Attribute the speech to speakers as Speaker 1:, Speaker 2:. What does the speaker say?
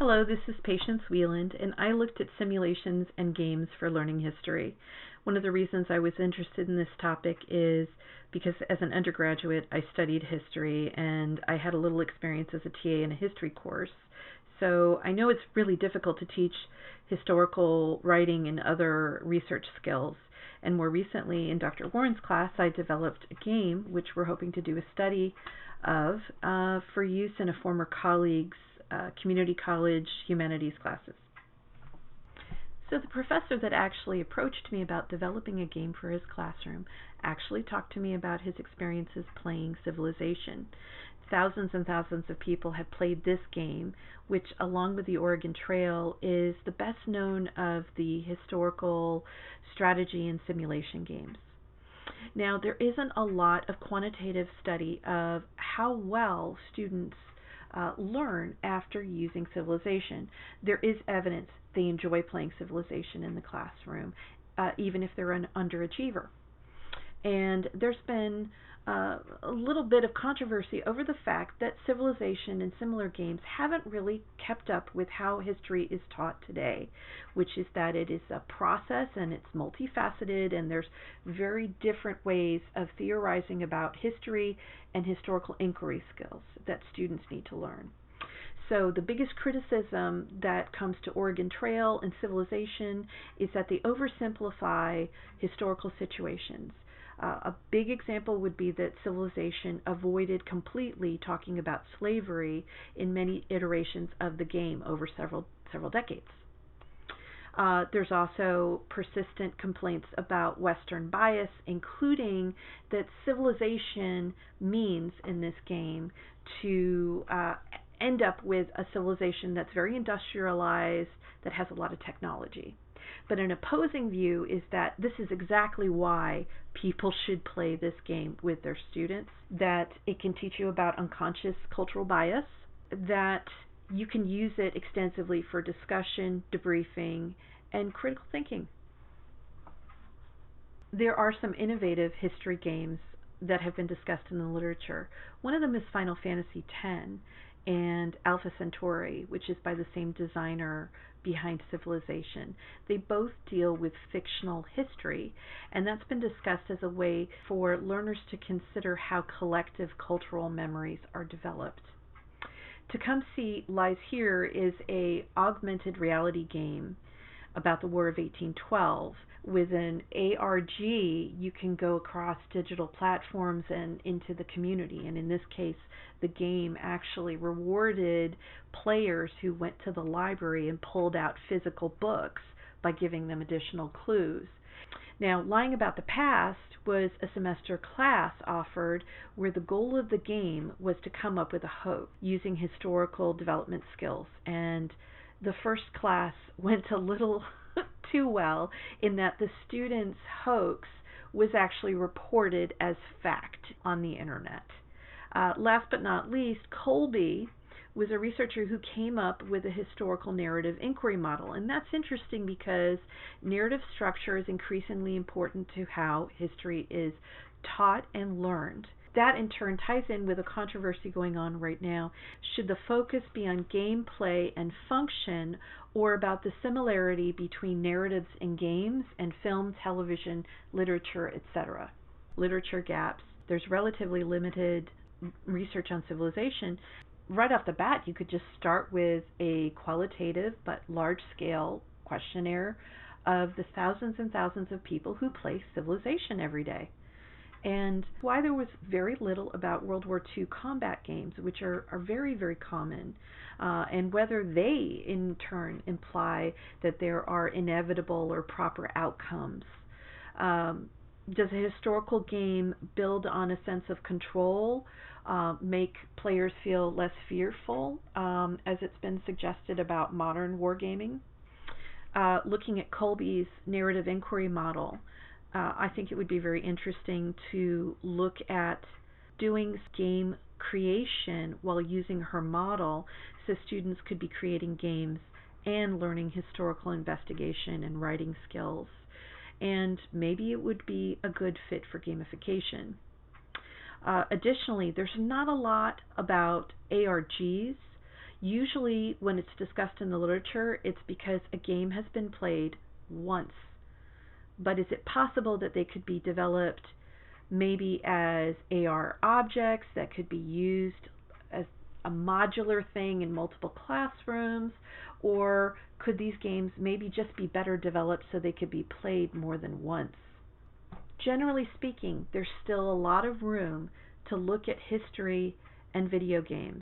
Speaker 1: Hello, this is Patience Wieland, and I looked at simulations and games for learning history. One of the reasons I was interested in this topic is because as an undergraduate I studied history and I had a little experience as a TA in a history course. So I know it's really difficult to teach historical writing and other research skills. And more recently in Dr. Warren's class I developed a game which we're hoping to do a study of for use in a former colleague's community college humanities classes. So the professor that actually approached me about developing a game for his classroom actually talked to me about his experiences playing Civilization. Thousands and thousands of people have played this game, which along with the Oregon Trail is the best known of the historical strategy and simulation games. Now, there isn't a lot of quantitative study of how well students learn after using Civilization. There is evidence they enjoy playing Civilization in the classroom, even if they're an underachiever. And there's been a little bit of controversy over the fact that Civilization and similar games haven't really kept up with how history is taught today, which is that it is a process and it's multifaceted, and there's very different ways of theorizing about history and historical inquiry skills that students need to learn. So the biggest criticism that comes to Oregon Trail and Civilization is that they oversimplify historical situations. A big example would be that Civilization avoided completely talking about slavery in many iterations of the game over several decades. There's also persistent complaints about Western bias, including that Civilization means in this game to end up with a civilization that's very industrialized, that has a lot of technology. But an opposing view is that this is exactly why people should play this game with their students, that it can teach you about unconscious cultural bias, that you can use it extensively for discussion, debriefing, and critical thinking. There are some innovative history games that have been discussed in the literature. One of them is Final Fantasy X and Alpha Centauri, which is by the same designer behind Civilization. They both deal with fictional history, and that's been discussed as a way for learners to consider how collective cultural memories are developed. Tecumseh Lies Here is an augmented reality game about the War of 1812. With an ARG, you can go across digital platforms and into the community. And in this case, the game actually rewarded players who went to the library and pulled out physical books by giving them additional clues. Now, Lying About the Past was a semester class offered where the goal of the game was to come up with a hoax using historical development skills. And the first class went a little too well in that the students' hoax was actually reported as fact on the internet. Last but not least, Colby was a researcher who came up with a historical narrative inquiry model. And that's interesting because narrative structure is increasingly important to how history is taught and learned. That in turn ties in with a controversy going on right now. Should the focus be on gameplay and function, or about the similarity between narratives in games and film, television, literature, etc.? Literature gaps. There's relatively limited research on Civilization. Right off the bat, you could just start with a qualitative but large-scale questionnaire of the thousands and thousands of people who play Civilization every day. And why there was very little about World War II combat games, which are very, very common, and whether they, in turn, imply that there are inevitable or proper outcomes. Does a historical game build on a sense of control, make players feel less fearful, as it's been suggested about modern wargaming? Looking at Colby's narrative inquiry model, I think it would be very interesting to look at doing game creation while using her model, so students could be creating games and learning historical investigation and writing skills. And maybe it would be a good fit for gamification. Additionally, there's not a lot about ARGs. Usually, when it's discussed in the literature, it's because a game has been played once. But is it possible that they could be developed maybe as AR objects that could be used as a modular thing in multiple classrooms? Or could these games maybe just be better developed so they could be played more than once? Generally speaking, there's still a lot of room to look at history and video games.